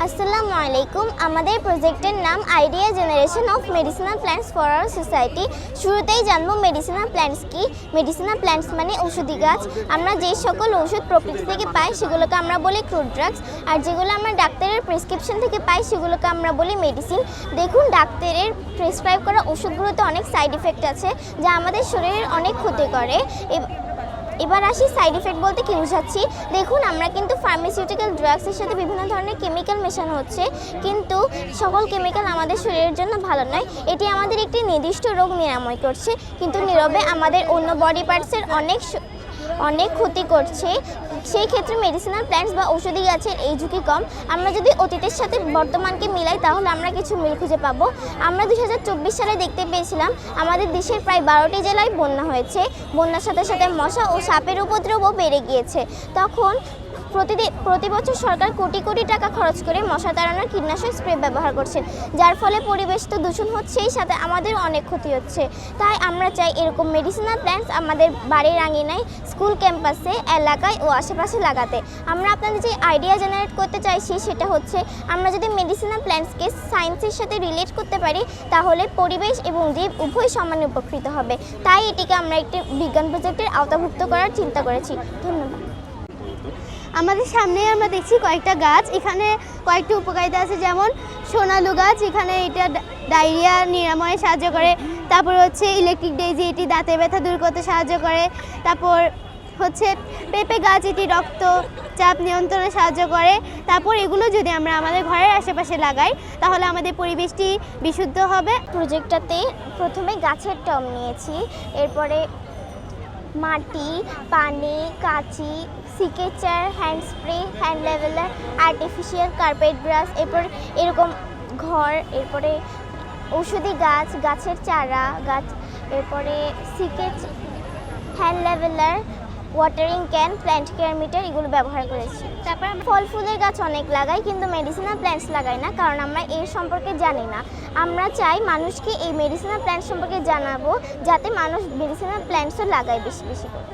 আসসালামু আলাইকুম। আমাদের প্রজেক্টের নাম idea generation of medicinal plants for our society. শুরুতেই জানবো মেডিসিনাল প্ল্যান্টস কি। মেডিসিনাল প্ল্যান্টস মানে ঔষধি গাছ। আমরা যে সকল ওষুধ প্রকৃতি থেকে পাই সেগুলোকে আমরা বলি ক্রুড ড্রাগস, আর যেগুলো আমরা ডাক্তারের প্রেসক্রিপশন থেকে পাই সেগুলোকে আমরা বলি মেডিসিন। দেখুন, ডাক্তারের প্রেসক্রাইব করা ওষুধগুলোতে অনেক সাইড ইফেক্ট আছে যা আমাদের শরীরের অনেক ক্ষতি করে। এবার আসি সাইড ইফেক্ট বলতে কি বোঝাচ্ছি। দেখুন, আমরা কিন্তু ফার্মাসিউটিক্যাল ড্রাগসের সাথে বিভিন্ন ধরনের কেমিক্যাল মেশানো হচ্ছে, কিন্তু সকল কেমিক্যাল আমাদের শরীরের জন্য ভালো নয়। এটি আমাদের একটি নির্দিষ্ট রোগ নিরাময় করছে, কিন্তু নীরবে আমাদের অন্য বডি পার্টসের অনেক ক্ষতি করছে। সেই ক্ষেত্রে মেডিসিনাল প্ল্যান্টস বা ঔষধি গাছের এই ঝুঁকি কম। আমরা যদি অতীতের সাথে বর্তমানকে মিলাই তাহলে আমরা কিছু মিল খুঁজে পাবো। আমরা 2024 সালে দেখতে পেয়েছিলাম আমাদের দেশের প্রায় 12টি জেলায় বন্যা হয়েছে। বন্যার সাথে সাথে মশা ও সাপের উপদ্রবও বেড়ে গিয়েছে। তখন প্রতি বছর সরকার কোটি কোটি টাকা খরচ করে মশা তাড়ানোর কীটনাশক স্প্রে ব্যবহার করছেন, যার ফলে পরিবেশ তো দূষণ হচ্ছেই, সাথে আমাদের অনেক ক্ষতি হচ্ছে। তাই আমরা চাই এরকম মেডিসিনাল প্ল্যান্টস আমাদের বাড়ির আঙিনায়, স্কুল ক্যাম্পাসে, এলাকায় ও আশেপাশে লাগাতে। আমরা আপনাদের যে আইডিয়া জেনারেট করতে চাইছি সেটা হচ্ছে, আমরা যদি মেডিসিনাল প্ল্যান্টসকে সায়েন্সের সাথে রিলেট করতে পারি তাহলে পরিবেশ এবং জীব উভয় সমানে উপকৃত হবে। তাই এটিকে আমরা একটি বিজ্ঞান প্রজেক্টের আওতাভুক্ত করার চিন্তা করেছি। ধন্যবাদ। আমাদের সামনে আমরা দেখছি কয়েকটা গাছ। এখানে কয়েকটি উপকারিতা আছে, যেমন সোনালু গাছ, এখানে এটা ডায়রিয়া নিরাময়ে সাহায্য করে। তারপর হচ্ছে ইলেকট্রিক ডেইজি, এটি দাঁতে ব্যথা দূর করতে সাহায্য করে। তারপর হচ্ছে পেঁপে গাছ, এটি রক্তচাপ নিয়ন্ত্রণে সাহায্য করে। তারপর এগুলো যদি আমরা আমাদের ঘরের আশেপাশে লাগাই তাহলে আমাদের পরিবেশটি বিশুদ্ধ হবে। প্রজেক্টটাতে প্রথমে গাছের টব নিয়েছি, এরপরে মাটি, পানি, কাঁচি, secateur, hand spray, hand leveller, artificial carpet grass, এরপর এরকম ঘর, এরপরে ঔষধি গাছ, গাছের চারা গাছ, এরপরে secateur, hand leveller, watering can, plant care meter, এগুলো ব্যবহার করেছি। তারপর আমরা ফল ফুলের গাছ অনেক লাগাই, কিন্তু মেডিসিনাল প্ল্যান্টস লাগাই না, কারণ আমরা এর সম্পর্কে জানি না। আমরা চাই মানুষকে এই মেডিসিনাল প্ল্যান্টস সম্পর্কে জানাবো, যাতে মানুষ মেডিসিনাল প্ল্যান্টসও লাগায় বেশি বেশি করে।